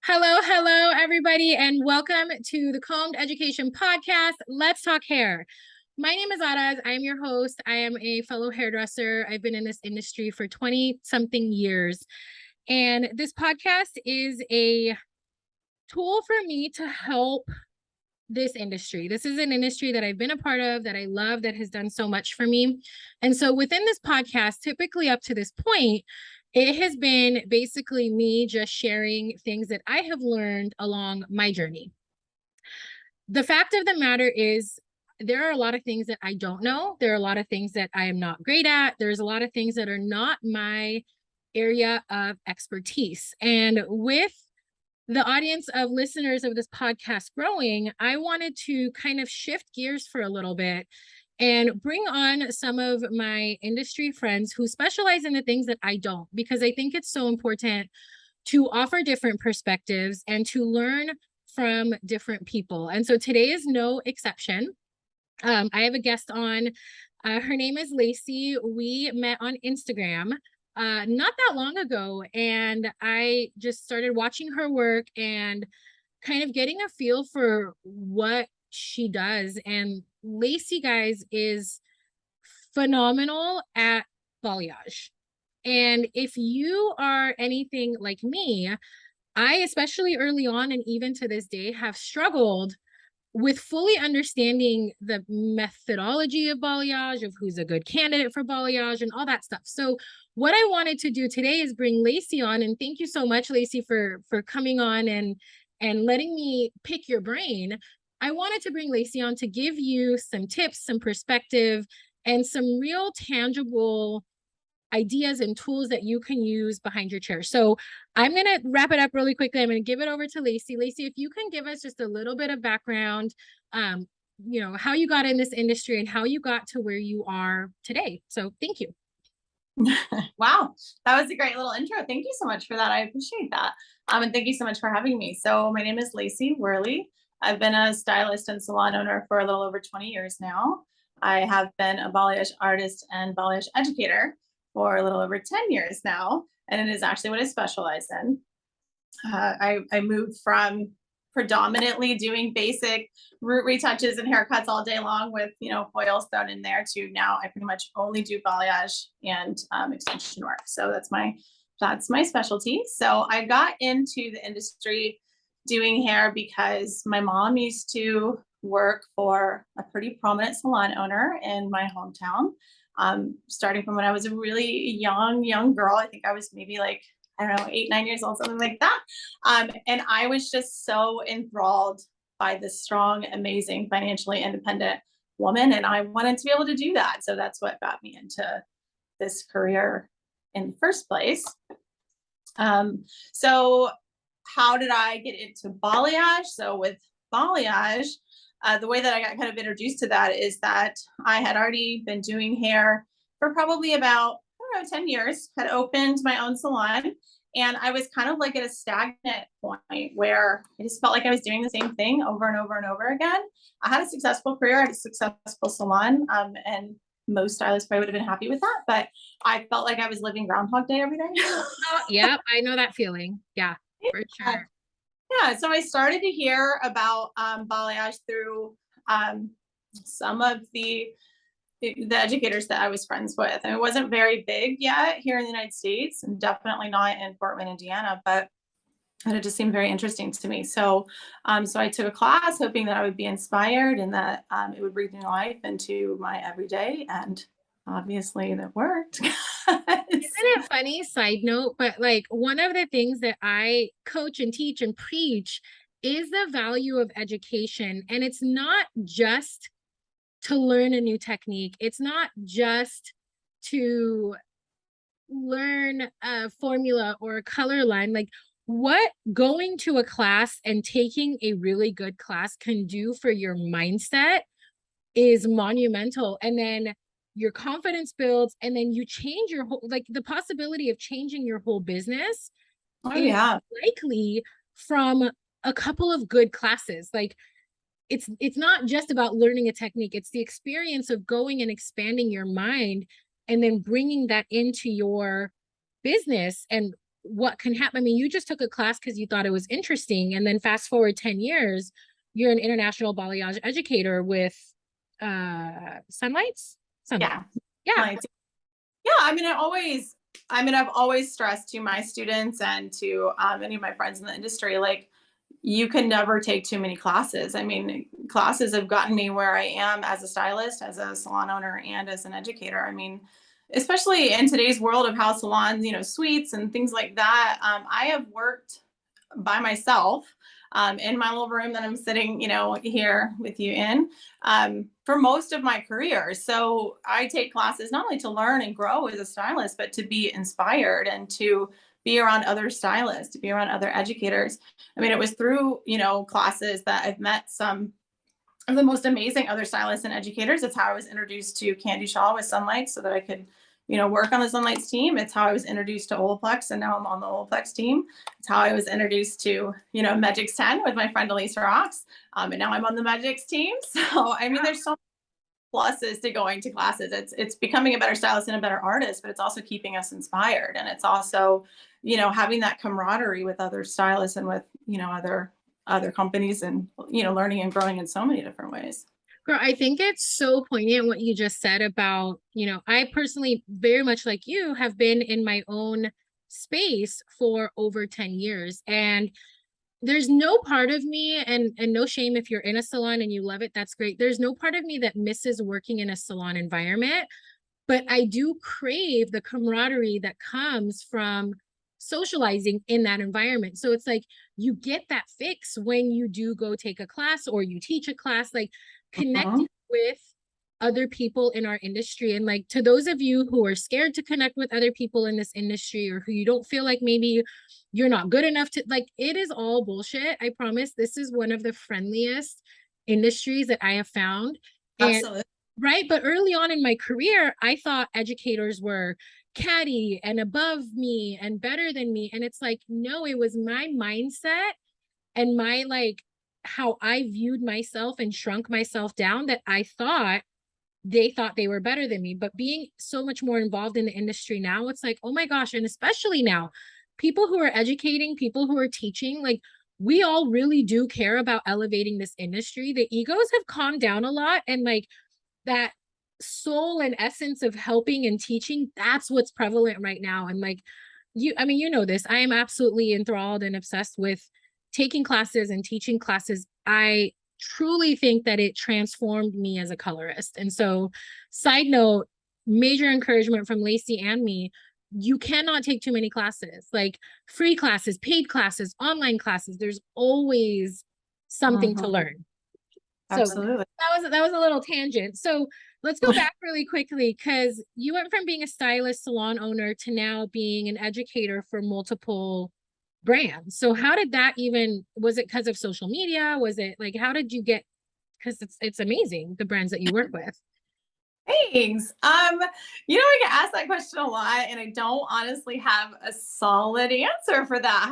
Hello, everybody, and welcome to the Combed Education Podcast. Let's talk hair. My name is Araz. I am your host. I am a fellow hairdresser. I've been in this industry for 20 something years. And this podcast is a tool for me to help this industry. This is an industry that I've been a part of, that I love, that has done so much for me. And so within this podcast, typically up to this point, it has been basically me just sharing things that I have learned along my journey. The fact of the matter is, there are a lot of things that I don't know. There are a lot of things that I am not great at. There's a lot of things that are not my area of expertise. And with the audience of listeners of this podcast growing, I wanted to kind of shift gears for a little bit and bring on some of my industry friends who specialize in the things that I don't, because I think it's so important to offer different perspectives and to learn from different people. And so today is no exception. I have a guest on. Her name is Lacie. We met on Instagram not that long ago, and I just started watching her work and kind of getting a feel for what she does. And Lacie, guys, is phenomenal at balayage. And if you are anything like me, I, especially early on and even to this day, have struggled with fully understanding the methodology of balayage, of who's a good candidate for balayage and all that stuff. So what I wanted to do today is bring Lacie on, and thank you so much, Lacie, for coming on and letting me pick your brain. I wanted to bring Lacie on to give you some tips, some perspective, and some real tangible ideas and tools that you can use behind your chair. So I'm going to wrap it up really quickly. I'm going to give it over to Lacie. Lacie, if you can give us just a little bit of background, how you got in this industry and how you got to where you are today. So thank you. Wow, that was a great little intro. Thank you so much for that. I appreciate that. And thank you so much for having me. So my name is Lacie Wehrle. I've been a stylist and salon owner for a little over 20 years now. I have been a balayage artist and balayage educator for a little over 10 years now, and it is actually what I specialize in. I moved from predominantly doing basic root retouches and haircuts all day long with, oils thrown in there, to now I pretty much only do balayage and extension work. So that's my specialty. So I got into the industry doing hair because my mom used to work for a pretty prominent salon owner in my hometown. Starting from when I was a really young girl. I think I was maybe like, I don't know, 8, 9 years old, something like that. And I was just so enthralled by this strong, amazing, financially independent woman. And I wanted to be able to do that. So that's what got me into this career in the first place. So how did I get into balayage? So with balayage, the way that I got kind of introduced to that is that I had already been doing hair for probably about, 10 years, had opened my own salon. And I was kind of like at a stagnant point where I just felt like I was doing the same thing over and over and over again. I had a successful career, I had a successful salon, and most stylists probably would have been happy with that. But I felt like I was living Groundhog Day every day. Yeah, I know that feeling. Yeah, for sure. Yeah, so I started to hear about balayage through some of the educators that I was friends with. And it wasn't very big yet here in the United States, and definitely not in Fort Wayne, Indiana, but it just seemed very interesting to me. So I took a class hoping that I would be inspired and that it would breathe new life into my everyday, and obviously that worked. Isn't it funny, side note, but like one of the things that I coach and teach and preach is the value of education. And it's not just to learn a new technique. It's not just to learn a formula or a color line. Like what going to a class and taking a really good class can do for your mindset is monumental. And then your confidence builds, and then you change your whole, like the possibility of changing your whole business is likely from a couple of good classes. Like it's not just about learning a technique. It's the experience of going and expanding your mind and then bringing that into your business and what can happen. I mean, you just took a class because you thought it was interesting. And then fast forward 10 years, you're an international balayage educator with Sunlights? Yeah. Yeah. Yeah, I've always stressed to my students and to any of my friends in the industry, like, you can never take too many classes. I mean, classes have gotten me where I am as a stylist, as a salon owner, and as an educator. I mean, especially in today's world of how salons, suites and things like that. I have worked by myself in my little room that I'm sitting, here with you in for most of my career. So I take classes not only to learn and grow as a stylist, but to be inspired and to be around other stylists, to be around other educators. I mean, it was through, classes that I've met some of the most amazing other stylists and educators. It's how I was introduced to Candy Shaw with Sunlight so that I could, work on the Sunlights team. It's how I was introduced to Olaplex, and now I'm on the Olaplex team. It's how I was introduced to, Magix 10 with my friend Elise Rocks. And now I'm on the Magix team. So, I mean, there's so many pluses to going to classes. It's becoming a better stylist and a better artist, but it's also keeping us inspired. And it's also, having that camaraderie with other stylists and with, other companies and, learning and growing in so many different ways. Girl, I think it's so poignant what you just said about, I personally, very much like you, have been in my own space for over 10 years. And there's no part of me, and no shame if you're in a salon and you love it, that's great. There's no part of me that misses working in a salon environment, but I do crave the camaraderie that comes from socializing in that environment. So it's like you get that fix when you do go take a class or you teach a class, like connecting with other people in our industry. And like, to those of you who are scared to connect with other people in this industry, or who you don't feel like maybe you're not good enough to, like, it is all bullshit. I promise this is one of the friendliest industries that I have found. Absolutely. Right. But early on in my career, I thought educators were catty and above me and better than me. And it's like, no, it was my mindset and my, like, how I viewed myself and shrunk myself down, that I thought they were better than me. But being so much more involved in the industry now, it's like, oh my gosh. And especially now, people who are educating, people who are teaching, like, we all really do care about elevating this industry. The egos have calmed down a lot, and like that soul and essence of helping and teaching, that's what's prevalent right now. And like, I mean, this, I am absolutely enthralled and obsessed with taking classes and teaching classes. I truly think that it transformed me as a colorist. And so, side note, major encouragement from Lacie and me, you cannot take too many classes, like free classes, paid classes, online classes. There's always something to learn. So Absolutely. that was a little tangent. So let's go back really quickly, because you went from being a stylist, salon owner, to now being an educator for multiple brands. So how did that even, was it because of social media? Was it like, how did you get, because it's amazing, the brands that you work with. Thanks. I get asked that question a lot, and I don't honestly have a solid answer for that,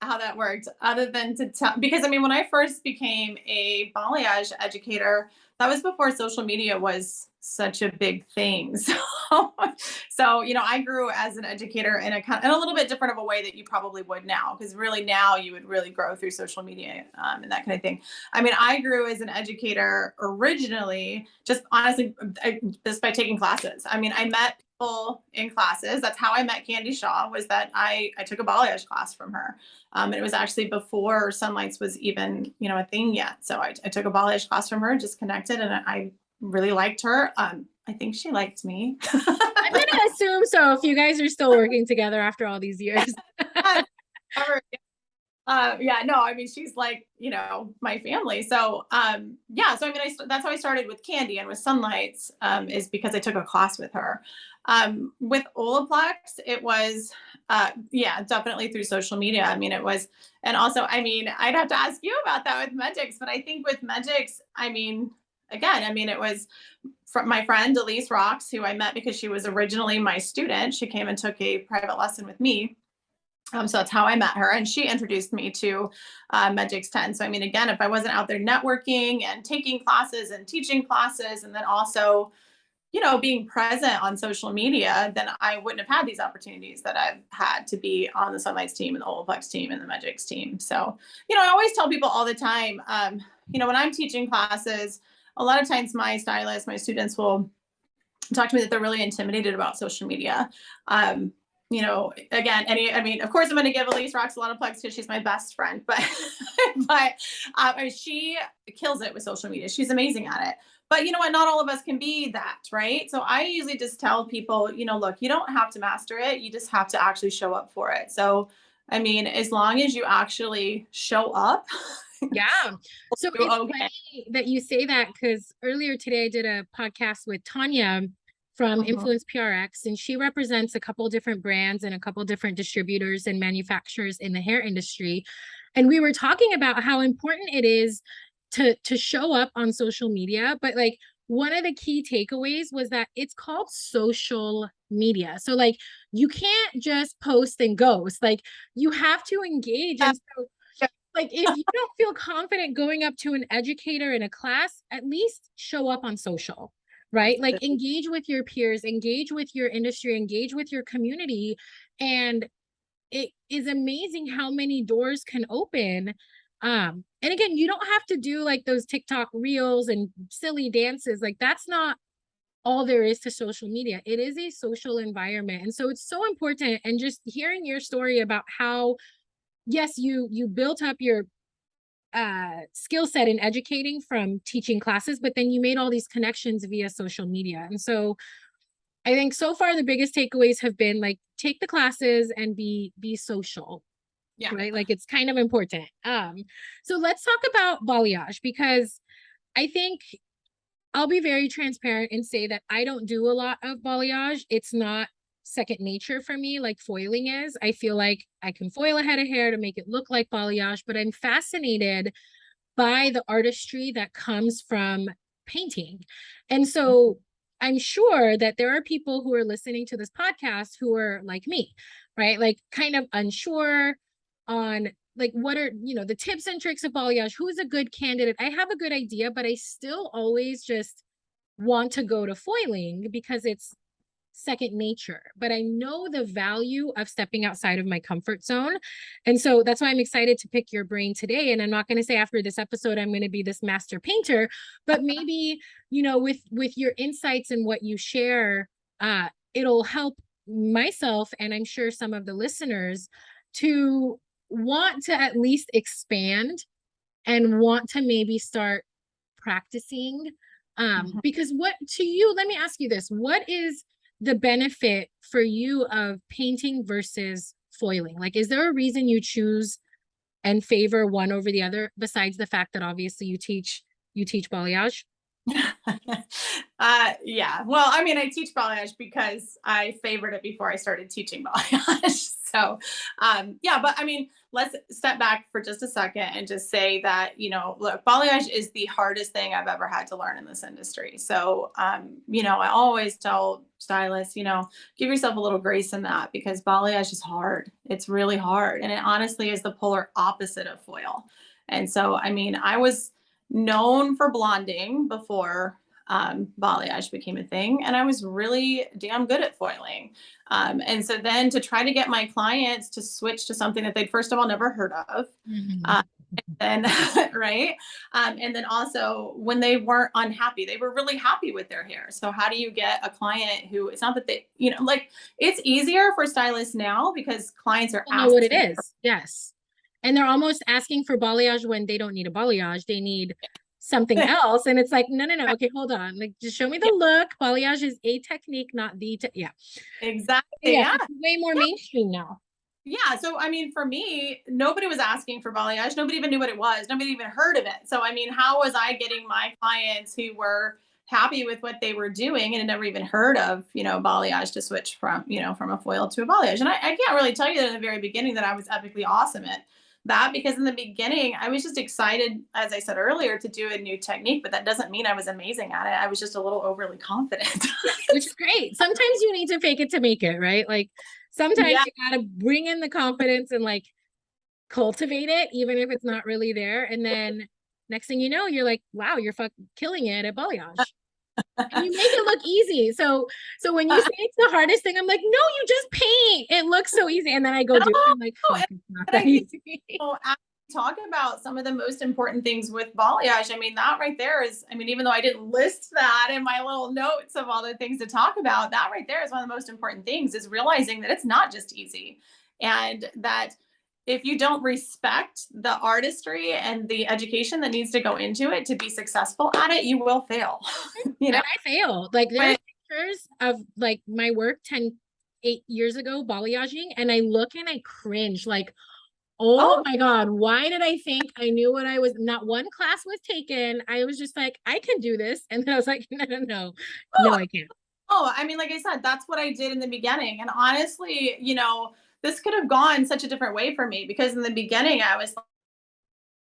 how that worked, other than to tell, because I mean, when I first became a balayage educator, that was before social media was such a big thing. So, I grew as an educator in a little bit different of a way that you probably would now, because really now you would really grow through social media and that kind of thing. I mean, I grew as an educator originally, just honestly, just by taking classes. I mean, I met people in classes. That's how I met Candy Shaw, was that I took a balayage class from her. And it was actually before Sunlights was even, a thing yet. So I took a balayage class from her, just connected, and I really liked her. I think she liked me. I'm gonna assume so, if you guys are still working together after all these years. Yeah, no, I mean, she's like, my family. So, yeah, so I mean, that's how I started with Candy and with Sunlights, is because I took a class with her. With Olaplex, it was, yeah, definitely through social media. I mean, it was, and also, I mean, I'd have to ask you about that with Magix, but I think with Magix, I mean, again, I mean, it was from my friend Elise Rocks, who I met because she was originally my student. She came and took a private lesson with me. So that's how I met her, and she introduced me to Magix 10. So I mean, again, if I wasn't out there networking and taking classes and teaching classes, and then also, being present on social media, then I wouldn't have had these opportunities that I've had to be on the Sunlights team and the Olaplex team and the Magix team. So, I always tell people all the time, when I'm teaching classes, a lot of times my stylists, my students will talk to me that they're really intimidated about social media. Again, of course, I'm going to give Elise Rocks a lot of plugs because she's my best friend, but she kills it with social media. She's amazing at it. But you know what? Not all of us can be that, right? So I usually just tell people, look, you don't have to master it. You just have to actually show up for it. So, as long as you actually show up. Yeah. So it's okay. funny that you say that, because earlier today I did a podcast with Tanya from Influence PRX, and she represents a couple different brands and a couple different distributors and manufacturers in the hair industry. And we were talking about how important it is to show up on social media, but like one of the key takeaways was that it's called social media. So like you can't just post and ghost, like you have to engage. And so like if you don't feel confident going up to an educator in a class, at least show up on social, right? Like engage with your peers, engage with your industry, engage with your community. And it is amazing how many doors can open. And again, you don't have to do like those TikTok reels and silly dances. Like that's not all there is to social media. It is a social environment. And so it's so important. And just hearing your story about how, yes, you built up your skill set in educating from teaching classes, but then you made all these connections via social media. And so I think so far the biggest takeaways have been like take the classes and be social. Yeah. Right. Like it's kind of important. So let's talk about balayage, because I think I'll be very transparent and say that I don't do a lot of balayage. It's not second nature for me like foiling is. I feel like I can foil a head of hair to make it look like balayage, but I'm fascinated by the artistry that comes from painting. And so I'm sure that there are people who are listening to this podcast who are like me, right? Like kind of unsure on like what are, the tips and tricks of balayage, who's a good candidate. I have a good idea, but I still always just want to go to foiling because it's second nature, but I know the value of stepping outside of my comfort zone. And so that's why I'm excited to pick your brain today. And I'm not going to say after this episode, I'm going to be this master painter, but maybe, with your insights and what you share, it'll help myself, and I'm sure some of the listeners, to want to at least expand and want to maybe start practicing. Because what to you, let me ask you this, what is the benefit for you of painting versus foiling? Like, is there a reason you choose and favor one over the other besides the fact that obviously you teach balayage? Yeah. Well, I teach balayage because I favored it before I started teaching balayage. So, yeah, but let's step back for just a second and just say that, look, balayage is the hardest thing I've ever had to learn in this industry. So, I always tell stylists, give yourself a little grace in that, because balayage is hard. It's really hard. And it honestly is the polar opposite of foil. And so, I was known for blonding before balayage became a thing, and I was really damn good at foiling. And so then to try to get my clients to switch to something that they'd first of all never heard of, and right, and then also when they weren't unhappy, they were really happy with their hair. So how do you get a client who, it's not that they, like, it's easier for stylists now because clients are know what it is. Yes. And they're almost asking for balayage when they don't need a balayage. They need something else. And it's like, no. Okay, hold on. Like, just show me the look. Balayage is a technique, not the, yeah. Exactly. Yeah. It's way more mainstream now. Yeah. So, for me, nobody was asking for balayage. Nobody even knew what it was. Nobody even heard of it. So, how was I getting my clients who were happy with what they were doing and had never even heard of, balayage, to switch from, from a foil to a balayage? And I can't really tell you that in the very beginning that I was epically awesome at that, because in the beginning I was just excited, as I said earlier, to do a new technique, but that doesn't mean I was amazing at it. I was just a little overly confident. Which is great. Sometimes you need to fake it to make it, right? Like sometimes you gotta bring in the confidence and like cultivate it, even if it's not really there. And then next thing you know, you're like, wow, you're fucking killing it at balayage. And you make it look easy. So when you say it's the hardest thing, I'm like, no, you just paint. It looks so easy. And then I go do it. I'm like, fuck, it's not And that I think, easy. talk about some of the most important things with balayage. I mean, that right there is, I mean, even though I didn't list that in my little notes of all the things to talk about, that right there is one of the most important things, is realizing that it's not just easy. And that if you don't respect the artistry and the education that needs to go into it to be successful at it, you will fail. You And know, I failed. Like there's but pictures of like my work 8 years ago, balayaging, and I look and I cringe like, oh oh, my God, why did I think I knew what I was? Not one class was taken. I was just like, I can do this. And then I was like, no, no, no, no, I can't. oh, I mean, like I said, that's what I did in the beginning. And honestly, this could have gone such a different way for me, because in the beginning I was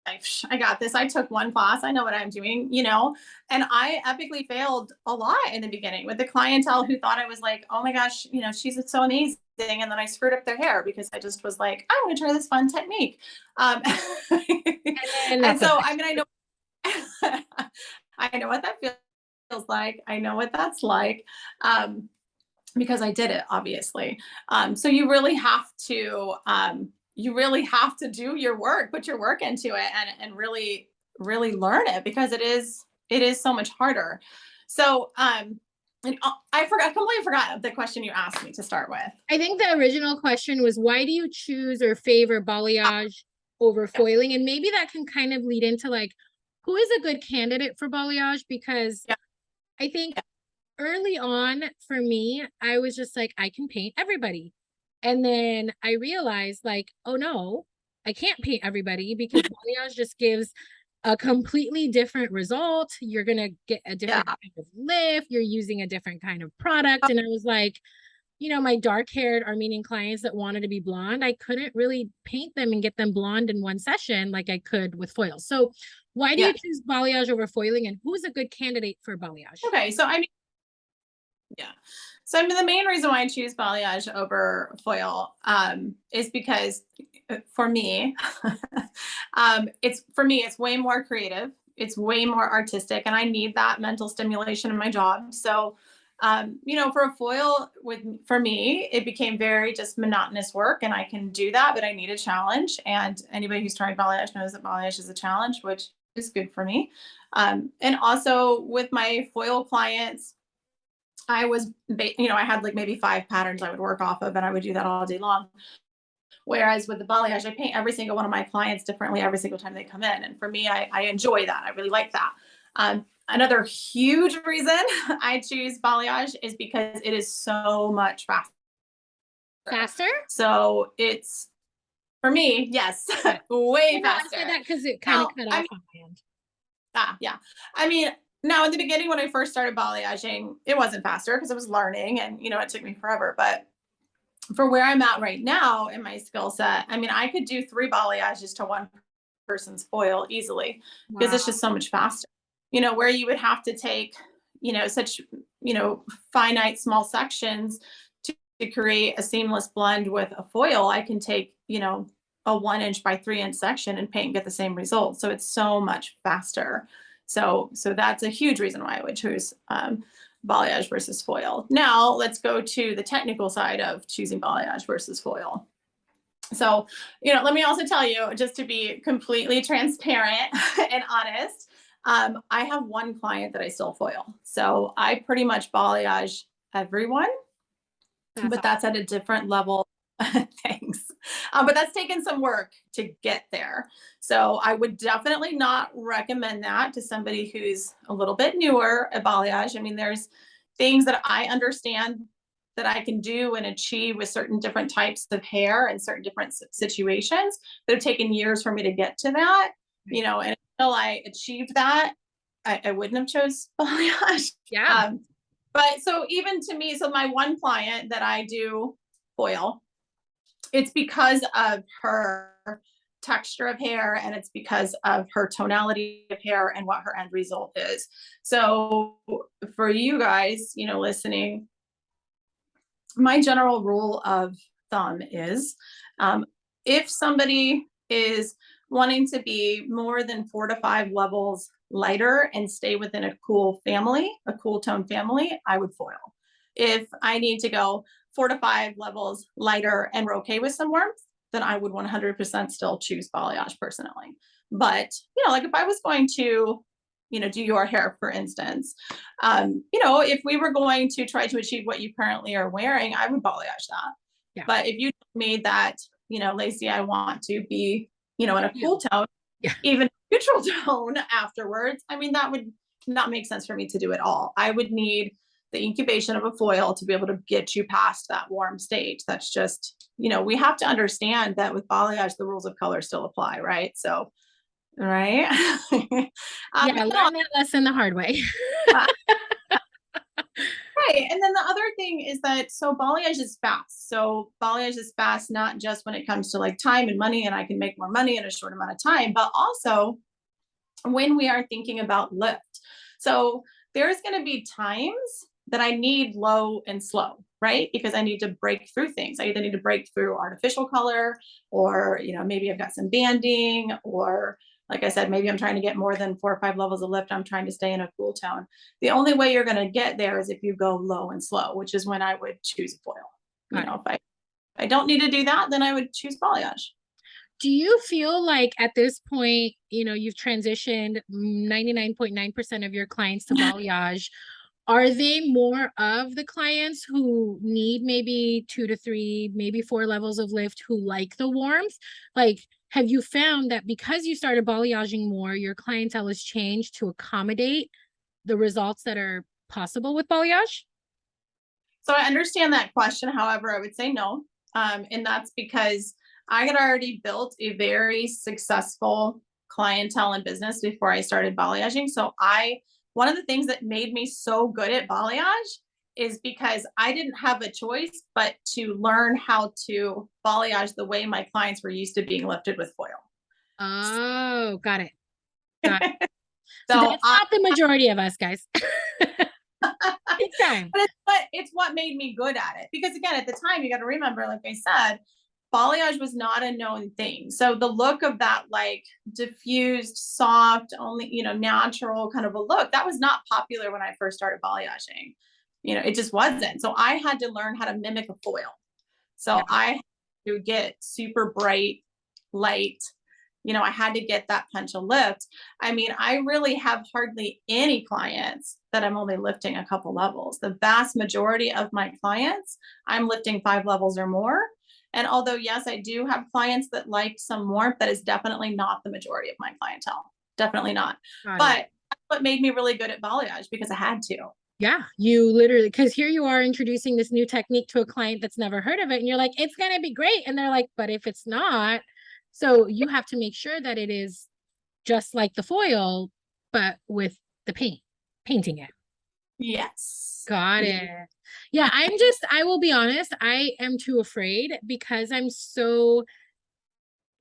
like, I got this. I took one class. I know what I'm doing. And I epically failed a lot in the beginning with the clientele who thought I was like, oh my gosh, she's so amazing. And then I screwed up their hair because I just was like, I want to try this fun technique. And And not so so, much. I mean, I know, I know what that feels like. I know what that's like. Because I did it, obviously. So you really have to do your work, put your work into it, and really, really learn it, because it is so much harder. So, and I completely forgot the question you asked me to start with. I think the original question was, why do you choose or favor balayage over Yeah, foiling? And maybe that can kind of lead into like, who is a good candidate for balayage? Because yeah, I think early on for me, I was just like, I can paint everybody. And then I realized, like, oh no, I can't paint everybody because balayage just gives a completely different result. You're going to get a yeah. different kind of lift. You're using a different kind of product. And I was like, my dark haired Armenian clients that wanted to be blonde, I couldn't really paint them and get them blonde in one session like I could with foil. So, why do you Yeah. choose balayage over foiling, and who's a good candidate for balayage? Okay. So, I mean, yeah. So, I mean, the main reason why I choose balayage over foil, is because, for me, it's way more creative. It's way more artistic, and I need that mental stimulation in my job. So, for a foil, for me, it became very just monotonous work, and I can do that, but I need a challenge. And anybody who's tried balayage knows that balayage is a challenge, which is good for me. And also with my foil clients, I had like maybe 5 patterns I would work off of, and I would do that all day long. Whereas with the balayage, I paint every single one of my clients differently every single time they come in. And for me, I enjoy that. I really like that. Another huge reason I choose balayage is because it is so much faster. Faster? So it's, for me, yes, Okay. way No, I faster. said that because it kind of Now, cut I off mean, on my end. yeah. I mean, now in the beginning when I first started balayaging, it wasn't faster because I was learning, and it took me forever. But for where I'm at right now in my skill set, I mean, I could do 3 balayages to one person's foil easily, because Wow. it's just so much faster. Where you would have to take, such, finite small sections to create a seamless blend with a foil, I can take, a 1 inch by 3 inch section and paint and get the same result. So it's so much faster. So that's a huge reason why I would choose balayage versus foil. Now let's go to the technical side of choosing balayage versus foil. So, let me also tell you, just to be completely transparent and honest, I have one client that I still foil. So I pretty much balayage everyone, That's but that's at a different level. Thanks. But that's taken some work to get there. So I would definitely not recommend that to somebody who's a little bit newer at balayage. I mean, there's things that I understand that I can do and achieve with certain different types of hair and certain different situations that have taken years for me to get to that. And until I achieved that, I wouldn't have chose balayage. yeah. But so even to me, so my one client that I do foil, it's because of her texture of hair, and it's because of her tonality of hair and what her end result is. So for you guys, listening, my general rule of thumb is, if somebody is wanting to be more than 4 to 5 levels lighter and stay within a cool tone family, I would foil. If I need to go 4 to 5 levels lighter and we're okay with some warmth, then I would 100% still choose balayage personally. But, like if I was going to, do your hair, for instance, if we were going to try to achieve what you currently are wearing, I would balayage that. Yeah. But if you made that, Lacie, I want to be, in a cool tone, even neutral tone afterwards, I mean, that would not make sense for me to do at all. I would need the incubation of a foil to be able to get you past that warm state. That's just, we have to understand that with balayage, the rules of color still apply, right? So, right. I learned that lesson the hard way. Right. And then the other thing is that, so balayage is fast. So balayage is fast, not just when it comes to like time and money, and I can make more money in a short amount of time, but also when we are thinking about lift. So there's going to be times that I need low and slow, right? Because I need to break through things. I either need to break through artificial color, or, maybe I've got some banding, or like I said, maybe I'm trying to get more than 4 or 5 levels of lift. I'm trying to stay in a cool tone. The only way you're going to get there is if you go low and slow, which is when I would choose a foil. If I don't need to do that, then I would choose balayage. Do you feel like at this point, you've transitioned 99.9% of your clients to balayage? Are they more of the clients who need maybe 2 to 3, maybe 4 levels of lift, who like the warmth? Like, have you found that because you started balayaging more, your clientele has changed to accommodate the results that are possible with balayage? So I understand that question. However, I would say no. And that's because I had already built a very successful clientele and business before I started balayaging. So one of the things that made me so good at balayage is because I didn't have a choice but to learn how to balayage the way my clients were used to being lifted with foil. Oh, got it. So that's not the majority of us, guys. It's time. But it's what made me good at it. Because again, at the time, you got to remember, like I said, balayage was not a known thing. So the look of that, like diffused, soft, only, natural kind of a look, that was not popular when I first started balayaging. It just wasn't. So I had to learn how to mimic a foil. So I had to get super bright, light. I had to get that punch of lift. I mean, I really have hardly any clients that I'm only lifting a couple levels. The vast majority of my clients, I'm lifting 5 levels or more. And although, yes, I do have clients that like some warmth, that is definitely not the majority of my clientele. Definitely not. But that's what made me really good at balayage, because I had to. Yeah, you literally, because here you are introducing this new technique to a client that's never heard of it. And you're like, it's going to be great. And they're like, but if it's not, so you have to make sure that it is just like the foil, but with the painting it. Yes. Got it. Yeah, I will be honest, I am too afraid because I'm so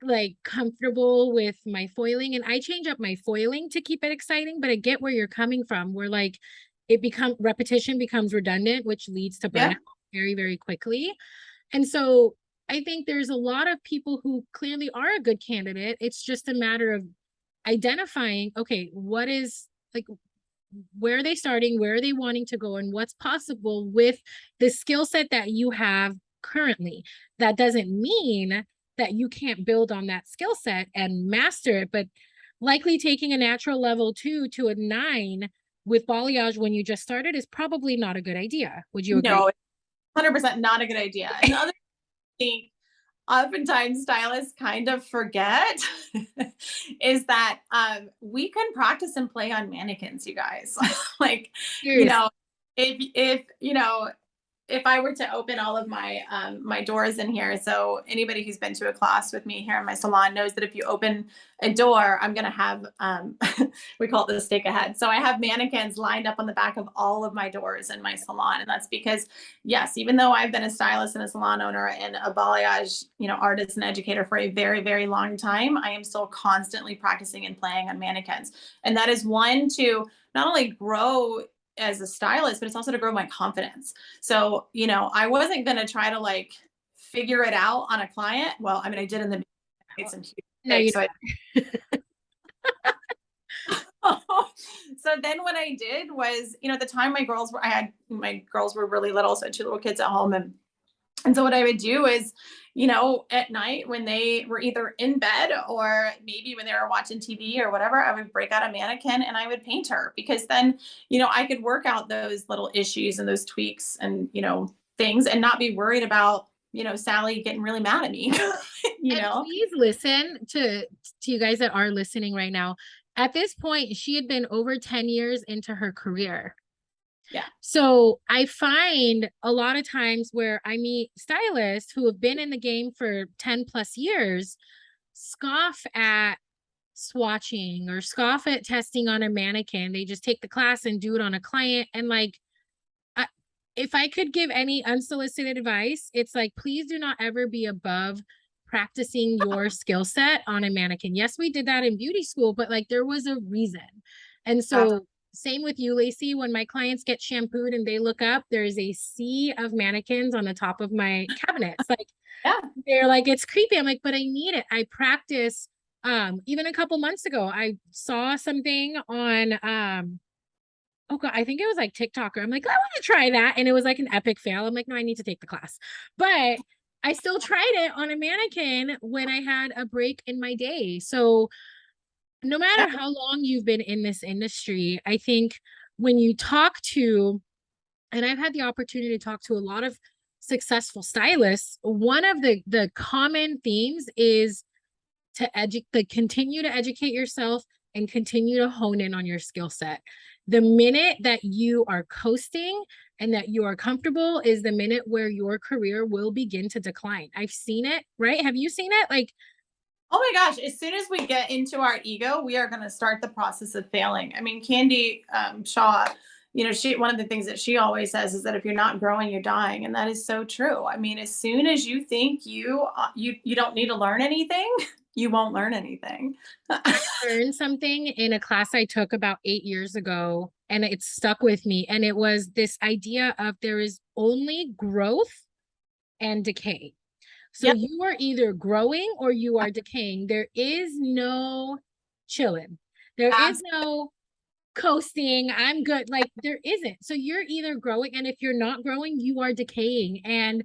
like comfortable with my foiling, and I change up my foiling to keep it exciting, but I get where you're coming from, where like repetition becomes redundant, which leads to burnout very, very quickly. And so I think there's a lot of people who clearly are a good candidate. It's just a matter of identifying, okay, what is like, where are they starting? Where are they wanting to go? And what's possible with the skill set that you have currently? That doesn't mean that you can't build on that skill set and master it, but likely taking a natural level 2 to a 9 with balayage when you just started is probably not a good idea. Would you agree? No, 100% not a good idea. And the other thing, oftentimes stylists kind of forget is that we can practice and play on mannequins, you guys. Like, Seriously. if I were to open all of my my doors in here, so anybody who's been to a class with me here in my salon knows that if you open a door, I'm gonna have we call it the stake ahead. So I have mannequins lined up on the back of all of my doors in my salon, and that's because, yes, even though I've been a stylist and a salon owner and a balayage, artist and educator for a very, very long time, I am still constantly practicing and playing on mannequins, and that is one to not only grow as a stylist, but it's also to grow my confidence. So, I wasn't going to try to like figure it out on a client. Well, I mean, I did in the beginning, some huge mistakes, So then what I did was, at the time my girls were really little, so I had two little kids at home. And so what I would do is, at night when they were either in bed or maybe when they were watching TV or whatever, I would break out a mannequin and I would paint her, because then, I could work out those little issues and those tweaks and, things, and not be worried about, Sally getting really mad at me, you And know? please listen to you guys that are listening right now. At this point, she had been over 10 years into her career. Yeah. So I find a lot of times where I meet stylists who have been in the game for 10 plus years scoff at swatching or scoff at testing on a mannequin. They just take the class and do it on a client. And like, if I could give any unsolicited advice, it's like, please do not ever be above practicing your skill set on a mannequin. Yes, we did that in beauty school, but like there was a reason. And so same with you, Lacie, when my clients get shampooed and they look up, there's a sea of mannequins on the top of my cabinets. Like, Yeah. they're like, it's creepy. I'm like, but I need it. I practice. Even a couple months ago, I saw something on, oh God, I think it was like TikToker. I'm like, I want to try that. And it was like an epic fail. I'm like, no, I need to take the class. But I still tried it on a mannequin when I had a break in my day. So no matter how long you've been in this industry, I think when you talk to, and I've had the opportunity to talk to a lot of successful stylists, one of the common themes is continue to educate yourself and continue to hone in on your skill set. The minute that you are coasting and that you are comfortable is the minute where your career will begin to decline. I've seen it, right? Have you seen it? Like, Oh my gosh, as soon as we get into our ego, we are going to start the process of failing. I mean, Candy Shaw, one of the things that she always says is that if you're not growing, you're dying. And that is so true. I mean, as soon as you think you don't need to learn anything, you won't learn anything. I learned something in a class I took about 8 years ago, and it stuck with me. And it was this idea of there is only growth and decay. So Yep. you are either growing or you are decaying. There is no chilling. There is no coasting. I'm good. Like, there isn't. So you're either growing, and if you're not growing, you are decaying. And you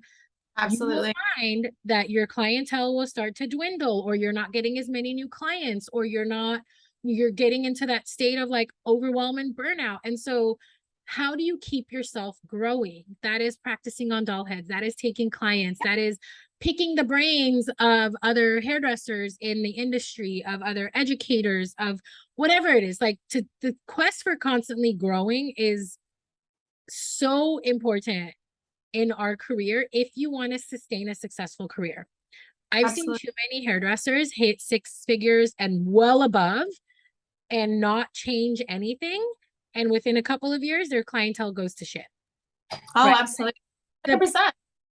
will Absolutely. find that your clientele will start to dwindle, or you're not getting as many new clients, or you're getting into that state of like overwhelm and burnout. And so how do you keep yourself growing? That is practicing on doll heads. That is taking clients. That is picking the brains of other hairdressers in the industry, of other educators, of whatever it is. Like, the quest for constantly growing is so important in our career if you want to sustain a successful career. I've seen Absolutely. too many hairdressers hit six figures and well above and not change anything. And within a couple of years, their clientele goes to shit. Oh, Right? absolutely. 100%.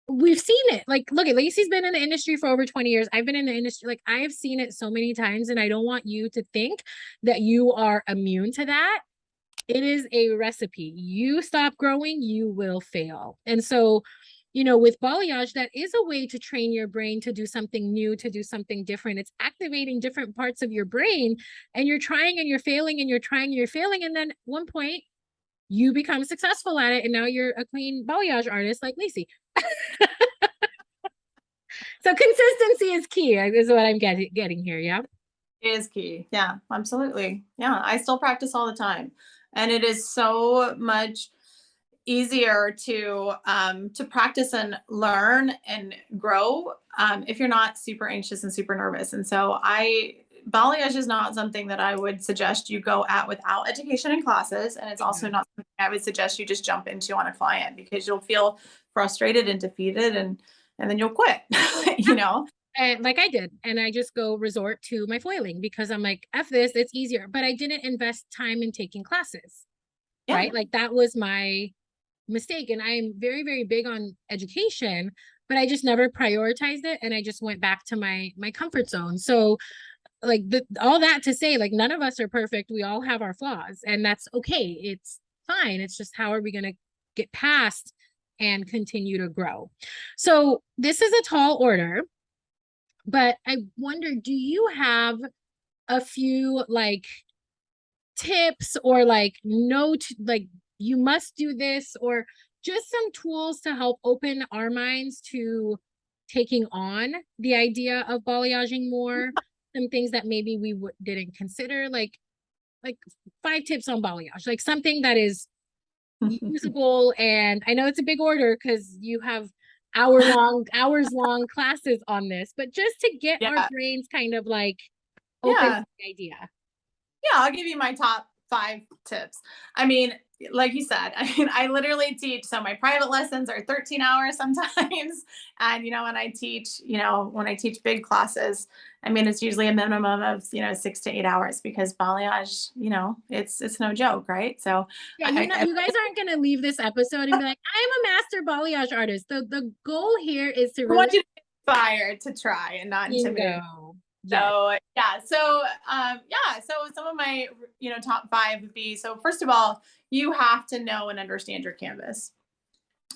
We've seen it. Like, look at Lacey's been in the industry for over 20 years. I've been in the industry. Like, I have seen it so many times, and I don't want you to think that you are immune to that. It is a recipe. You stop growing, you will fail. And so, with balayage, that is a way to train your brain to do something new, to do something different. It's activating different parts of your brain, and you're trying and you're failing and you're trying and you're failing. And then at one point you become successful at it. And now you're a clean balayage artist like Lacie. So consistency is key, is what I'm getting here. Yeah. It is key. Yeah, absolutely. Yeah, I still practice all the time. And it is so much easier to practice and learn and grow if you're not super anxious and super nervous. And so balayage is not something that I would suggest you go at without education and classes. And it's also not something I would suggest you just jump into on a client, because you'll feel frustrated and defeated, and then you'll quit, And like I did, and I just go resort to my foiling because I'm like, F this, it's easier. But I didn't invest time in taking classes, Yeah. right? Like, that was my mistake. And I am very, very big on education, but I just never prioritized it. And I just went back to my comfort zone. So like, all that to say, like, none of us are perfect. We all have our flaws, and that's okay. It's fine. It's just, how are we going to get past and continue to grow? So this is a tall order, but I wonder, do you have a few like tips or like note, like you must do this, or just some tools to help open our minds to taking on the idea of balayaging more, some things that maybe we didn't consider, like 5 tips on balayage, like something that is usable. And I know it's a big order because you have hours long classes on this, but just to get our Yeah. brains kind of like open to the idea. Yeah, I'll give you my top 5 tips. I mean, like you said, I mean, I literally teach. So my private lessons are 13 hours sometimes. And, when I teach, when I teach big classes, I mean, it's usually a minimum of, 6 to 8 hours because balayage, it's no joke, right? So Yeah, you guys aren't gonna leave this episode and be like, I'm a master balayage artist. The goal here is to I really want you to be inspired to try and not intimidated. Yes. So yeah, so some of my top 5 would be, so first of all, you have to know and understand your canvas.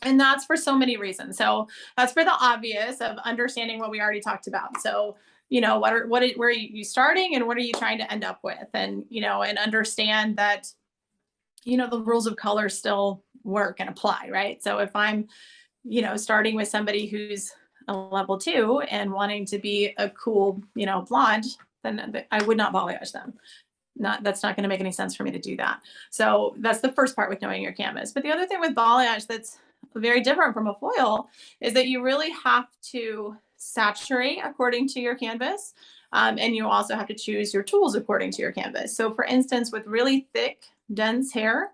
And that's for so many reasons. So that's for the obvious of understanding what we already talked about. So, where are you starting and what are you trying to end up with? And, and understand that, the rules of color still work and apply, right? So if I'm, starting with somebody who's a level 2 and wanting to be a cool, blonde, then I would not balayage them. That's not going to make any sense for me to do that. So that's the first part with knowing your canvas. But the other thing with balayage that's very different from a foil is that you really have to saturate according to your canvas. And you also have to choose your tools according to your canvas. So for instance, with really thick, dense hair,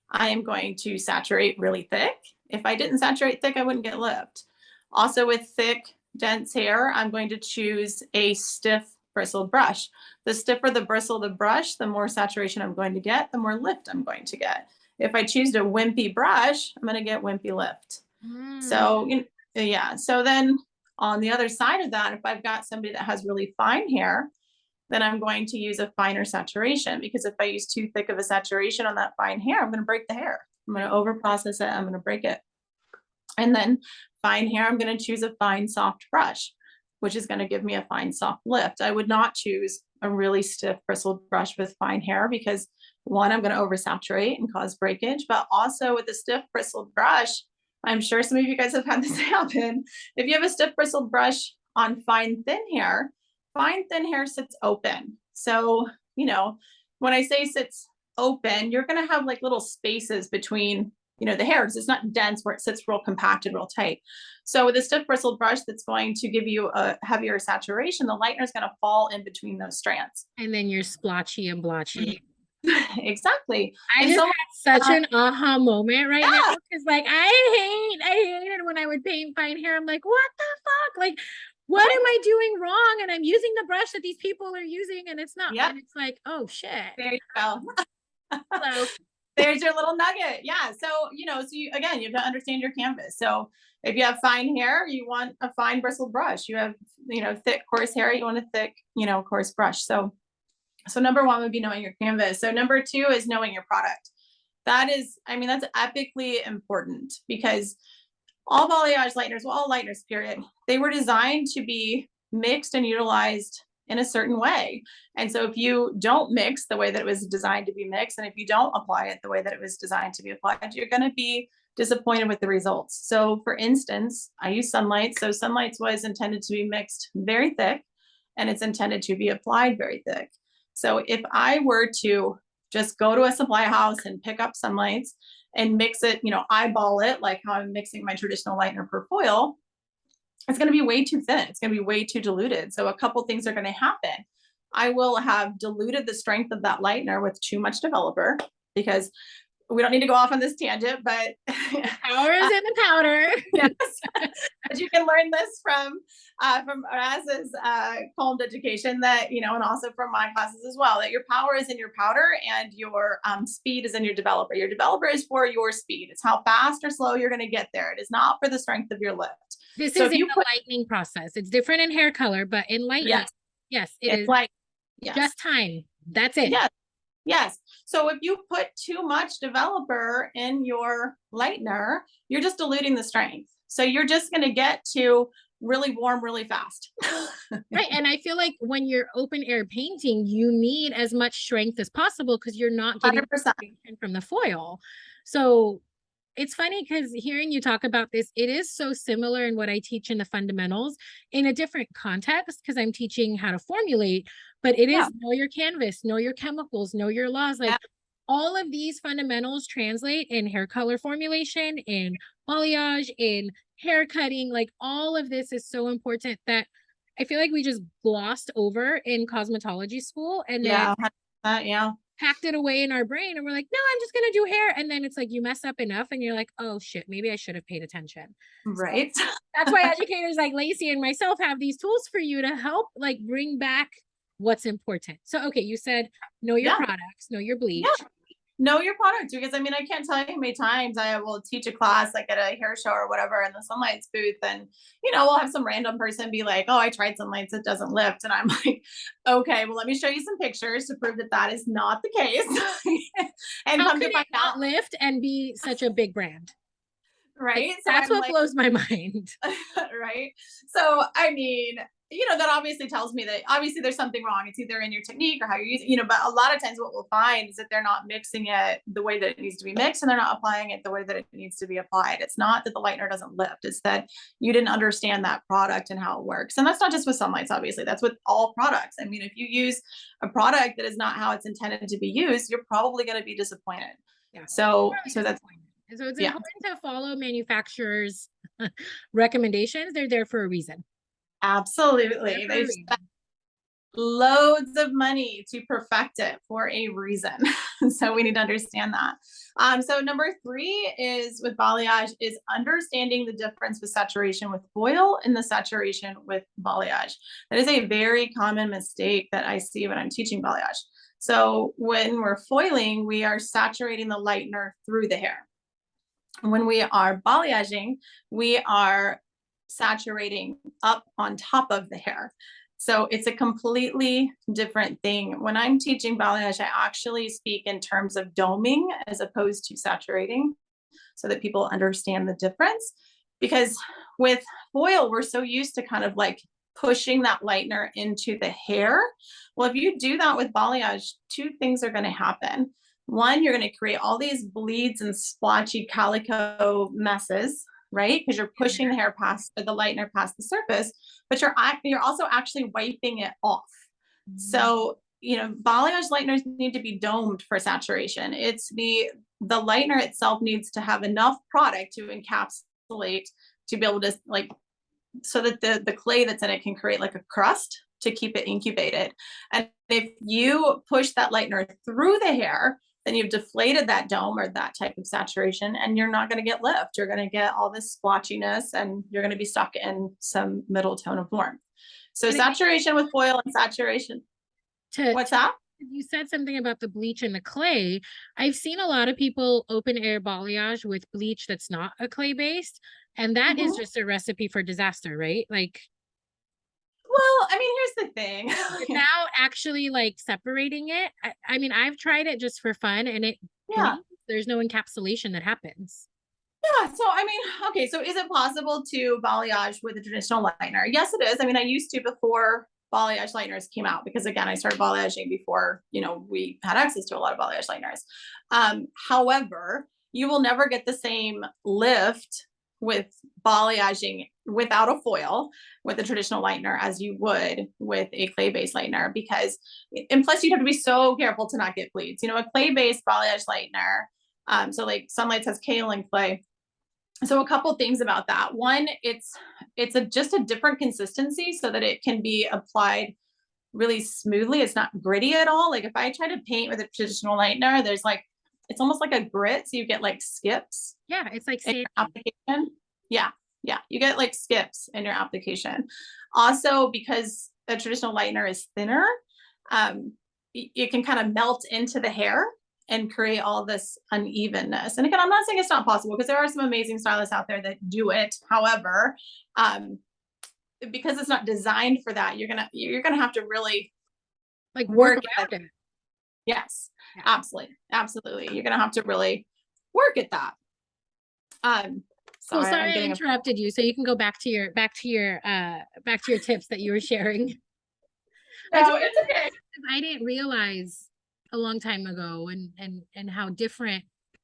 I am going to saturate really thick. If I didn't saturate thick, I wouldn't get lift. Also with thick, dense hair, I'm going to choose a stiff bristled brush. The stiffer the bristle the brush, the more saturation I'm going to get, the more lift I'm going to get. If I choose a wimpy brush, I'm going to get wimpy lift. So, yeah. So then on the other side of that, if I've got somebody that has really fine hair, then I'm going to use a finer saturation, because if I use too thick of a saturation on that fine hair, I'm going to break the hair. I'm going to over process it. I'm going to break it. And then fine hair, I'm going to choose a fine soft brush, which is going to give me a fine soft lift. I would not choose a really stiff bristled brush with fine hair because, one, I'm going to oversaturate and cause breakage, but also with a stiff bristled brush, I'm sure some of you guys have had this happen. If you have a stiff bristled brush on fine thin hair sits open. So, when I say sits open, you're going to have like little spaces between, the hair, because it's not dense where it sits real compacted, real tight. So with a stiff bristled brush that's going to give you a heavier saturation, the lightener is going to fall in between those strands. And then you're splotchy and blotchy. Exactly. I just had such an aha moment right now, because like I hated when I would paint fine hair. I'm like, what the fuck? Like, what am I doing wrong? And I'm using the brush that these people are using, and it's not. And it's like, oh shit. There you go. So there's your little nugget. Yeah. So, you have to understand your canvas. So if you have fine hair, you want a fine bristled brush. You have, thick, coarse hair, you want a thick, coarse brush. So number 1 would be knowing your canvas. So number 2 is knowing your product. That's epically important, because all balayage lighteners, well, all lighteners, period, they were designed to be mixed and utilized in a certain way. And so if you don't mix the way that it was designed to be mixed, and if you don't apply it the way that it was designed to be applied, you're going to be disappointed with the results. So for instance, I use Sunlight. So Sunlight was intended to be mixed very thick, and it's intended to be applied very thick. So if I were to just go to a supply house and pick up Sunlights and mix it, eyeball it like how I'm mixing my traditional lightener per foil, it's going to be way too thin. It's going to be way too diluted. So a couple things are going to happen. I will have diluted the strength of that lightener with too much developer, because we don't need to go off on this tangent, but power is in the powder. Yes. But you can learn this from Raz's Combed Education, that, and also from my classes as well, that your power is in your powder and your speed is in your developer. Your developer is for your speed. It's how fast or slow you're going to get there. It is not for the strength of your lift. This is in the lightening process. It's different in hair color, but in lightning, yes, it is like just time. That's it. Yes. So if you put too much developer in your lightener, you're just diluting the strength. So you're just going to get to really warm really fast. Right. And I feel like when you're open air painting, you need as much strength as possible because you're not getting 100%. from the foil. So it's funny because hearing you talk about this, it is so similar in what I teach in the fundamentals in a different context because I'm teaching how to formulate, but it is know your canvas, know your chemicals, know your laws. Like all of these fundamentals translate in hair color formulation, in balayage, in hair cutting. Like all of this is so important that I feel like we just glossed over in cosmetology school and then packed it away in our brain and we're like, no, I'm just gonna do hair. And then it's like you mess up enough and you're like, oh shit, maybe I should have paid attention. Right. So that's why educators like Lacie and myself have these tools for you to help like bring back what's important. So okay, you said know your products, know your bleach. Know your product, because I mean, I can't tell you how many times I will teach a class like at a hair show or whatever in the Sunlights booth, and we'll have some random person be like, oh, I tried Sunlights, it doesn't lift, and I'm like, okay, well, let me show you some pictures to prove that that is not the case. And how come could to find it not out, lift and be such a big brand? right? Like, So that's I'm what like, blows my mind. right? So I mean, that obviously tells me that obviously there's something wrong. It's either in your technique or how you're using, but a lot of times what we'll find is that they're not mixing it the way that it needs to be mixed and they're not applying it the way that it needs to be applied. It's not that the lightener doesn't lift. It's that you didn't understand that product and how it works. And that's not just with Sunlights, obviously. That's with all products. I mean, if you use a product that is not how it's intended to be used, you're probably going to be disappointed. Yeah. So it's important to follow manufacturers' recommendations. They're there for a reason. Absolutely. They've spent loads of money to perfect it for a reason. So we need to understand that. So number 3 is with balayage is understanding the difference with saturation with foil and the saturation with balayage. That is a very common mistake that I see when I'm teaching balayage. So when we're foiling, we are saturating the lightener through the hair. When we are balayaging, we are saturating up on top of the hair. So it's a completely different thing. When I'm teaching balayage, I actually speak in terms of doming as opposed to saturating so that people understand the difference. Because with foil, we're so used to kind of like pushing that lightener into the hair. Well, if you do that with balayage, 2 things are going to happen. One, you're going to create all these bleeds and splotchy calico messes, right? Because you're pushing the hair past the lightener past the surface, but you're also actually wiping it off. So, balayage lighteners need to be domed for saturation. It's the lightener itself needs to have enough product to encapsulate to be able to like, so that the clay that's in it can create like a crust to keep it incubated. And if you push that lightener through the hair, then you've deflated that dome or that type of saturation and you're not going to get lift. You're going to get all this splotchiness and you're going to be stuck in some middle tone of warmth. So saturation with foil and saturation. What's that? You said something about the bleach and the clay. I've seen a lot of people open air balayage with bleach that's not a clay based. And that is just a recipe for disaster, right? Like, well, I mean, here's the thing. Without actually like separating it, I mean, I've tried it just for fun and there's no encapsulation that happens. Yeah. So, I mean, okay. So is it possible to balayage with a traditional lightener? Yes, it is. I mean, I used to before balayage lighteners came out because again, I started balayaging before, we had access to a lot of balayage lighteners. However, you will never get the same lift with balayaging without a foil with a traditional lightener as you would with a clay-based lightener and plus you'd have to be so careful to not get bleeds. A clay-based balayage lightener, so like Sunlights has kaolin clay. So a couple things about that. One, it's just a different consistency so that it can be applied really smoothly. It's not gritty at all. Like if I try to paint with a traditional lightener, there's like, it's almost like a grit. So you get like skips. Yeah. It's like application. Yeah. You get like skips in your application. Also, because a traditional lightener is thinner, it can kind of melt into the hair and create all this unevenness. And again, I'm not saying it's not possible because there are some amazing stylists out there that do it. However, because it's not designed for that, you're gonna have to really like work around it. Yes, absolutely. You're gonna have to really work at that. Cool. Sorry I'm I getting interrupted you. So you can go back to your tips that you were sharing. I just No, it's okay. I didn't realize a long time ago and how different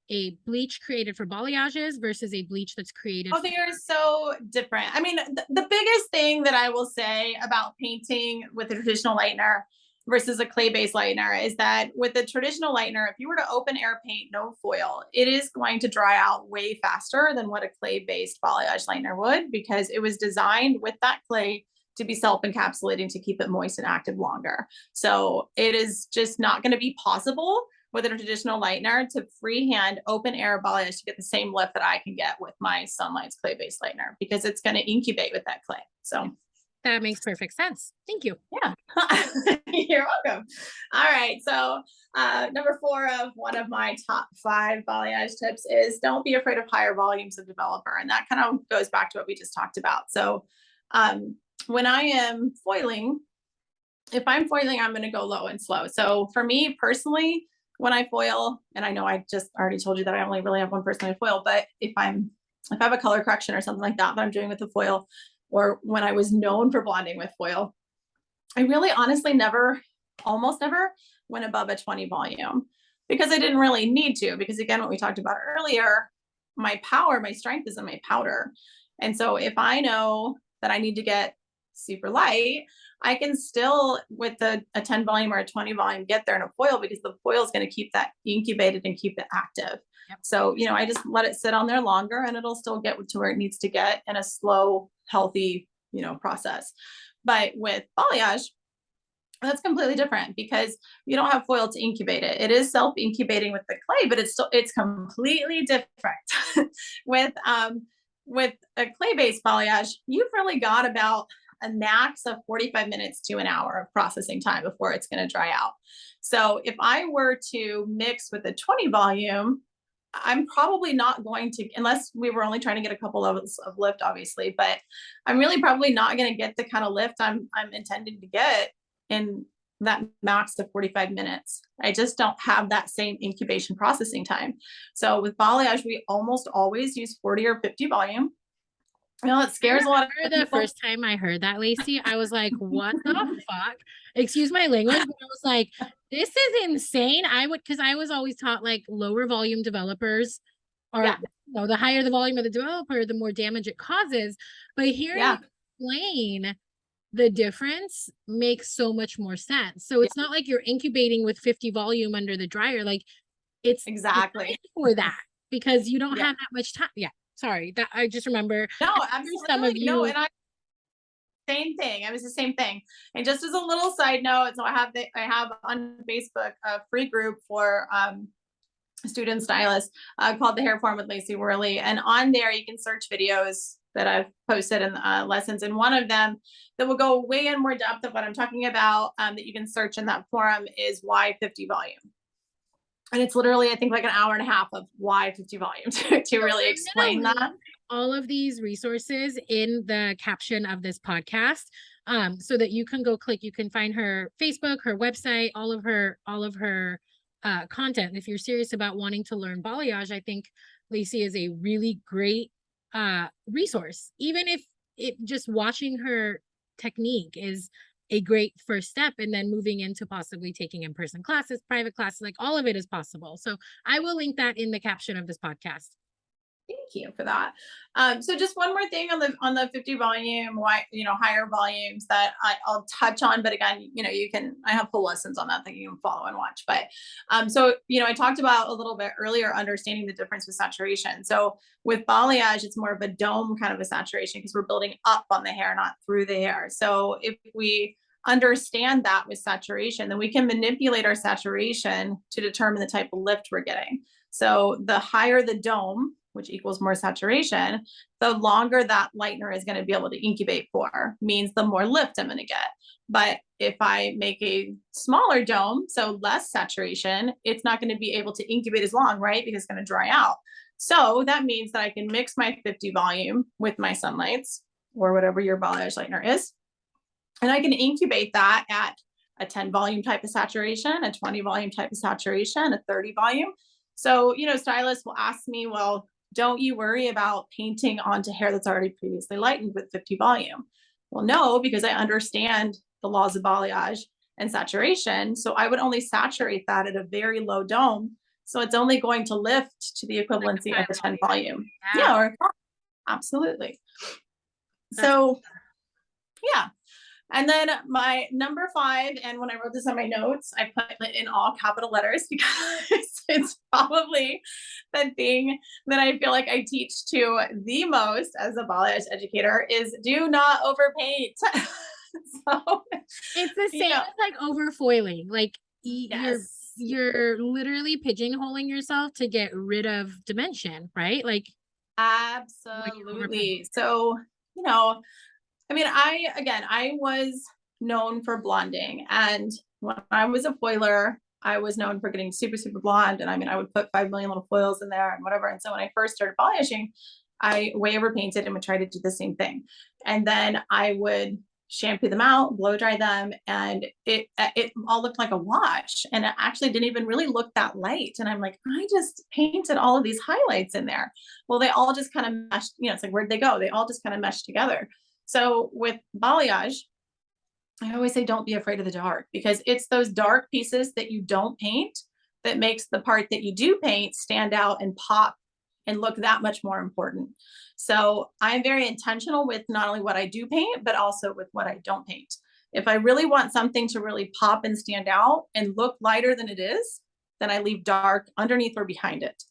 a bleach created for balayage is versus a bleach that's created. Oh, they are so different. I mean, the biggest thing that I will say about painting with a traditional lightener versus a clay-based lightener is that with a traditional lightener, if you were to open air paint, no foil, it is going to dry out way faster than what a clay-based balayage lightener would, because it was designed with that clay to be self-encapsulating to keep it moist and active longer. So it is just not going to be possible with a traditional lightener to freehand open air balayage to get the same lift that I can get with my Sunlight's clay-based lightener, because it's going to incubate with that clay. So that makes perfect sense. Thank you. Yeah. You're welcome. All right. So number 4 of one of my top 5 balayage tips is don't be afraid of higher volumes of developer. And that kind of goes back to what we just talked about. So when I am foiling, if I'm foiling, I'm going to go low and slow. So for me personally, when I foil, and I know I just already told you that I only really have one person I foil, but if I have a color correction or something like that that I'm doing with the foil, or when I was known for blonding with foil, I really honestly almost never went above a 20 volume, because I didn't really need to, because again, what we talked about earlier, my strength is in my powder. And so if I know that I need to get super light, I can still, with a 10 volume or a 20 volume, get there in a foil, because the foil is going to keep that incubated and keep it active. Yep. So, I just let it sit on there longer and it'll still get to where it needs to get in a slow, healthy, process. But with balayage, that's completely different, because you don't have foil to incubate it. It is self-incubating with the clay, but it's completely different. with a clay-based balayage, you've really got about a max of 45 minutes to an hour of processing time before it's going to dry out. So if I were to mix with a 20 volume, I'm probably not going to, unless we were only trying to get a couple levels of lift, obviously, but I'm really probably not going to get the kind of lift I'm intending to get in that max of 45 minutes. I just don't have that same incubation processing time. So with balayage, we almost always use 40 or 50 volume. It scares a lot of people. The first time I heard that, Lacie, I was like, what the fuck? Excuse my language, but I was like, this is insane. Because I was always taught like lower volume developers are, the higher the volume of the developer, the more damage it causes. But hearing you explain the difference makes so much more sense. So it's not like you're incubating with 50 volume under the dryer. Like it's exactly for that, because you don't have that much time. Yeah. Sorry, that I just remember. No, some of you. No, and same thing. It was the same thing. And just as a little side note, so I have on Facebook a free group for student stylists called The Hair Form with Lacie Wehrle, and on there you can search videos that I've posted in lessons, and one of them that will go way in more depth of what I'm talking about that you can search in that forum is why 50 volume. And it's literally, I think, like an hour and a half of why 50 volume to really explain that. All of these resources in the caption of this podcast, so that you can go click. You can find her Facebook, her website, all of her content. If you're serious about wanting to learn balayage, I think Lacie is a really great resource. Even if just watching her technique is a great first step, and then moving into possibly taking in-person classes, private classes, like all of it is possible. So I will link that in the caption of this podcast. Thank you for that. So just one more thing on the 50 volume, higher volumes that I'll touch on, but again, I have full lessons on that you can follow and watch. But so I talked about a little bit earlier understanding the difference with saturation. So with balayage, it's more of a dome kind of a saturation, because we're building up on the hair, not through the hair. So if we understand that with saturation, then we can manipulate our saturation to determine the type of lift we're getting. So the higher the dome, which equals more saturation, the longer that lightener is going to be able to incubate for, means the more lift I'm going to get. But if I make a smaller dome, so less saturation, it's not going to be able to incubate as long, right? Because it's going to dry out. So that means that I can mix my 50 volume with my Sunlights, or whatever your balayage lightener is, and I can incubate that at a 10 volume type of saturation, a 20 volume type of saturation, a 30 volume. So, stylists will ask me, well, don't you worry about painting onto hair that's already previously lightened with 50 volume? Well, no, because I understand the laws of balayage and saturation. So I would only saturate that at a very low dome. So it's only going to lift to the equivalency of a 10 volume. Yeah, or absolutely. So yeah. And then my number 5, and when I wrote this on my notes, I put it in all capital letters because it's probably the thing that I feel like I teach to the most as a balayage educator is do not overpaint. So it's the same as like overfoiling. Like yes. you're literally pigeonholing yourself to get rid of dimension, right? Like absolutely. So, you know, I mean, I was known for blonding. And when I was a foiler, I was known for getting super, super blonde. And I mean, I would put 5 million little foils in there and whatever. And so when I first started balayaging, I way overpainted and would try to do the same thing. And then I would shampoo them out, blow dry them, and it all looked like a wash. And it actually didn't even really look that light. And I'm like, I just painted all of these highlights in there. Well, they all just kind of meshed, you know, it's like, where'd they go? They all just kind of meshed together. So with balayage, I always say don't be afraid of the dark, because it's those dark pieces that you don't paint that makes the part that you do paint stand out and pop and look that much more important. So I'm very intentional with not only what I do paint, but also with what I don't paint. If I really want something to really pop and stand out and look lighter than it is, then I leave dark underneath or behind it.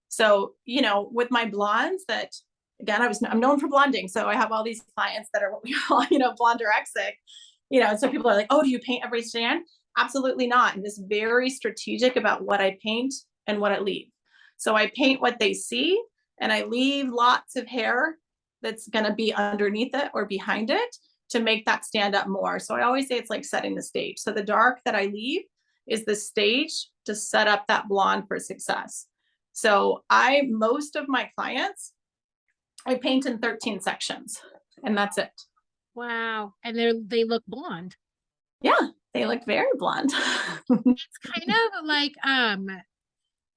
So, you know, with my blondes that, again, I'm known for blonding. So I have all these clients that are what we call, you know, blondorexic, you know, and so people are like, oh, do you paint every strand? Absolutely not. I'm just very strategic about what I paint and what I leave. So I paint what they see and I leave lots of hair that's going to be underneath it or behind it to make that stand up more. So I always say it's like setting the stage. So the dark that I leave is the stage to set up that blonde for success. So most of my clients, I paint in 13 sections and that's it. wow. And they look blonde. Yeah, they look very blonde. It's kind of like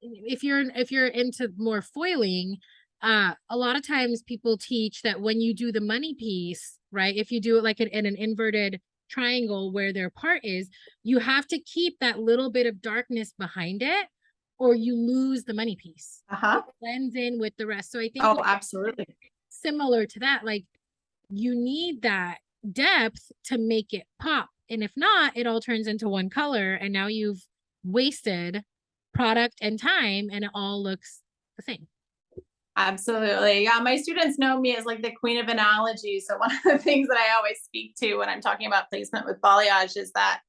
if you're into more foiling, a lot of times people teach that when you do the money piece, right? If you do it like in an inverted triangle where their part is, you have to keep that little bit of darkness behind it, or you lose the money piece. Uh-huh. It blends in with the rest. So I think oh, absolutely. similar to that, like you need that depth to make it pop. And if not, it all turns into one color and now you've wasted product and time and it all looks the same. Absolutely. Yeah, my students know me as like the queen of analogy. So one of the things that I always speak to when I'm talking about placement with balayage is that,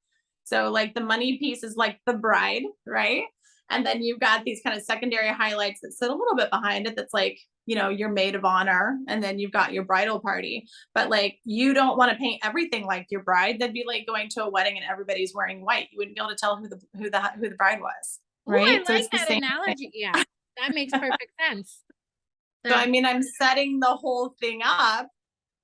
so like the money piece is like the bride, right? And then you've got these kind of secondary highlights that sit a little bit behind it. That's like, you know, your maid of honor. And then you've got your bridal party, but like, you don't want to paint everything like your bride. That'd be like going to a wedding and everybody's wearing white. You wouldn't be able to tell who the bride was. Right. Ooh, So I it's like the that same analogy. thing. Yeah, that makes perfect sense. So, I mean, I'm setting the whole thing up,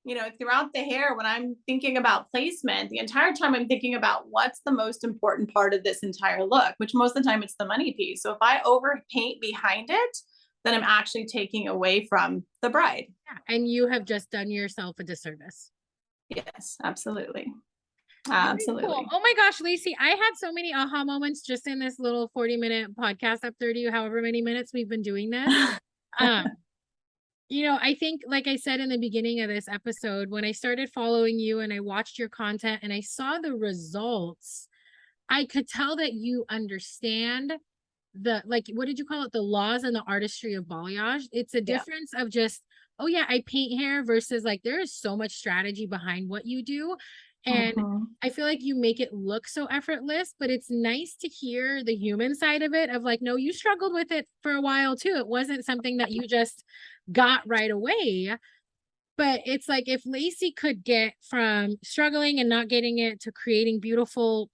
you know, throughout the hair. When I'm thinking about placement, the entire time I'm thinking about what's the most important part of this entire look, which most of the time it's the money piece. So if I overpaint behind it, then I'm actually taking away from the bride. Yeah, and you have just done yourself a disservice. Yes, absolutely. Absolutely. Cool. Oh my gosh, Lacie, I had so many aha moments just in this little 40-minute podcast up 30, however many minutes we've been doing this. You know, I think, like I said in the beginning of this episode, when I started following you and I watched your content and I saw the results, I could tell that you understand the, like, what did you call it? The laws and the artistry of balayage. It's a difference of just, oh yeah, I paint hair versus like, there is so much strategy behind what you do. And I feel like you make it look so effortless, but it's nice to hear the human side of it of like, no, you struggled with it for a while too. It wasn't something that you just got right away. But it's like if Lacie could get from struggling and not getting it to creating beautiful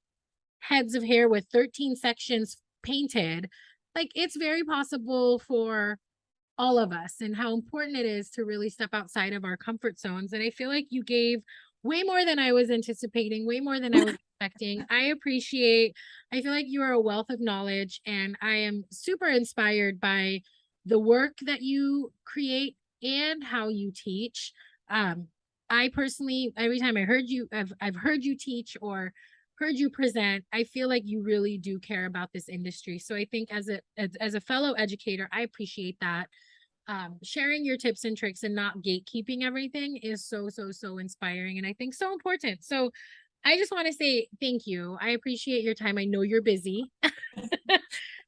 heads of hair with 13 sections painted, like it's very possible for all of us, and how important it is to really step outside of our comfort zones. And I feel like you gave way more than I was anticipating, way more than I was expecting. I feel like you are a wealth of knowledge, and I am super inspired by the work that you create and how you teach. I personally, every time I've heard you teach or heard you present, I feel like you really do care about this industry. So I think as a fellow educator, I appreciate that. Sharing your tips and tricks and not gatekeeping everything is so inspiring, and I think so important. So I just want to say thank you. I appreciate your time. I know you're busy. I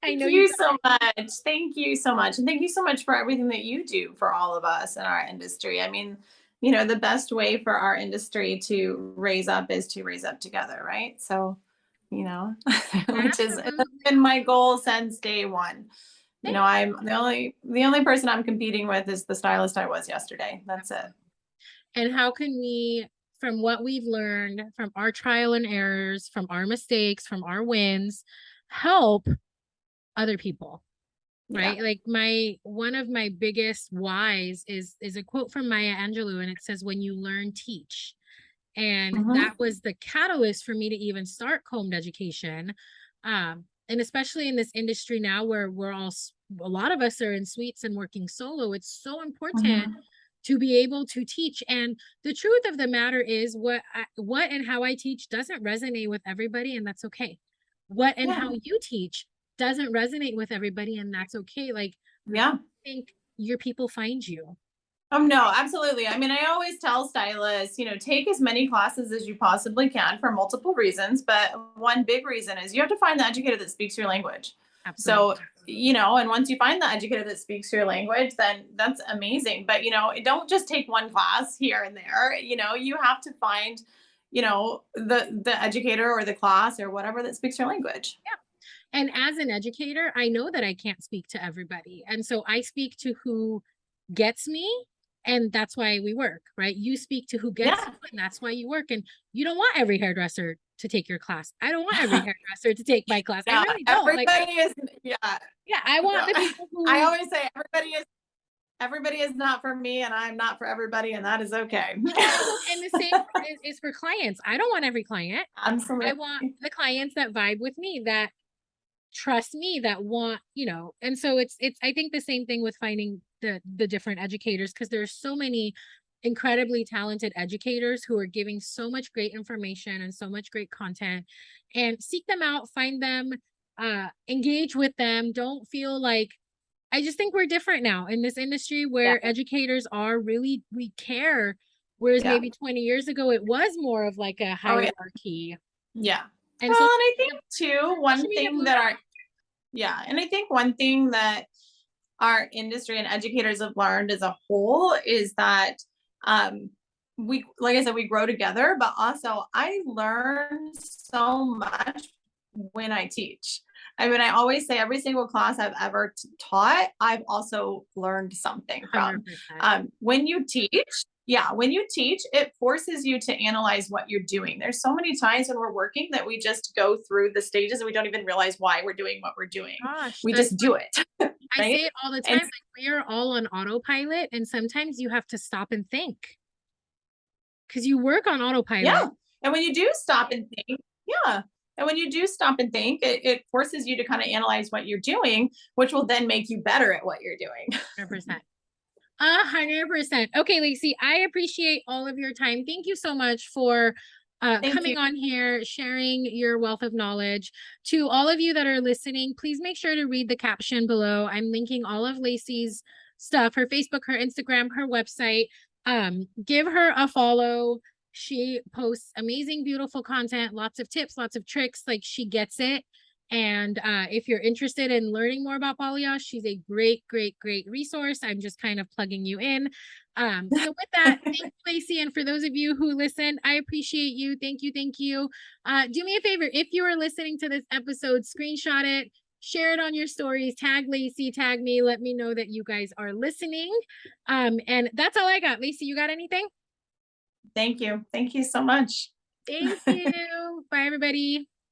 Thank know you so much. Thank you so much. And thank you so much for everything that you do for all of us in our industry. I mean, the best way for our industry to raise up is to raise up together, right? So, which is it's absolutely. been my goal since day one. Thank I'm the only person I'm competing with is the stylist I was yesterday. That's it. And how can we, from what we've learned, from our trial and errors, from our mistakes, from our wins, help other people? Yeah. Right? Like one of my biggest whys is a quote from Maya Angelou, and it says, when you learn, teach. And Mhm. that was the catalyst for me to even start combed education. And especially in this industry now where a lot of us are in suites and working solo, it's so important Mhm. to be able to teach. And the truth of the matter is what and how I teach doesn't resonate with everybody, and that's okay. What and Yeah. how you teach doesn't resonate with everybody, and that's okay. Like, Yeah. I think your people find you. Oh, no, absolutely. I mean, I always tell stylists, take as many classes as you possibly can for multiple reasons. But one big reason is you have to find the educator that speaks your language. Absolutely. So, and once you find the educator that speaks your language, then that's amazing. But, don't just take one class here and there. You have to find, the educator or the class or whatever that speaks your language. Yeah. And as an educator, I know that I can't speak to everybody. And so I speak to who gets me, and that's why we work, right? You speak to who gets Yeah. you, and that's why you work. And you don't want every hairdresser to take your class. I don't want every hairdresser to take my class. I Yeah. really don't. Like, Everybody is, yeah. yeah, I want No, the people I who always say everybody is not for me and I'm not for everybody, and that is okay. and the same is for clients. I don't want every client. I Absolutely. want the clients that vibe with me, that trust me, that want, and so it's I think the same thing with finding the different educators, because there's so many incredibly talented educators who are giving so much great information and so much great content. And seek them out, find them, engage with them. Don't feel like, I just think we're different now in this industry Yeah. where educators are really, we care, whereas Yeah. maybe 20 years ago it was more of like a Oh, yeah. hierarchy. Yeah. And Well, so and I think too, social media and I think one thing that our industry and educators have learned as a whole is that um we, like I said, we grow together, but also I learn so much when I teach. I mean, I always say every single class I've ever taught, I've also learned something from. 100%. When you teach, yeah, when you teach, it forces you to analyze what you're doing. There's so many times when we're working that we just go through the stages and we don't even realize why we're doing what we're doing. Gosh, We that's just do it, I right? say it all the time. And Like, we are all on autopilot, and sometimes you have to stop and think because you work on autopilot. yeah, and when you do stop and think, yeah, and when you do stop and think, it forces you to kind of analyze what you're doing, which will then make you better at what you're doing. 100%. 100%. Okay, Lacie, I appreciate all of your time. Thank you so much for Thank you. coming on here, sharing your wealth of knowledge. To all of you that are listening, please make sure to read the caption below. I'm linking all of Lacie's stuff, her Facebook, her Instagram, her website. Give her a follow. She posts amazing, beautiful content, lots of tips, lots of tricks. Like, she gets it. And if you're interested in learning more about Balayage, she's a great resource. I'm just kind of plugging you in. So with that, thank you, Lacie. And for those of you who listen, I appreciate you. Thank you. Thank you. Do me a favor. If you are listening to this episode, screenshot it, share it on your stories, tag Lacie, tag me, let me know that you guys are listening. And that's all I got. Lacie, you got anything? Thank you. Thank you so much. Thank you. Bye, everybody.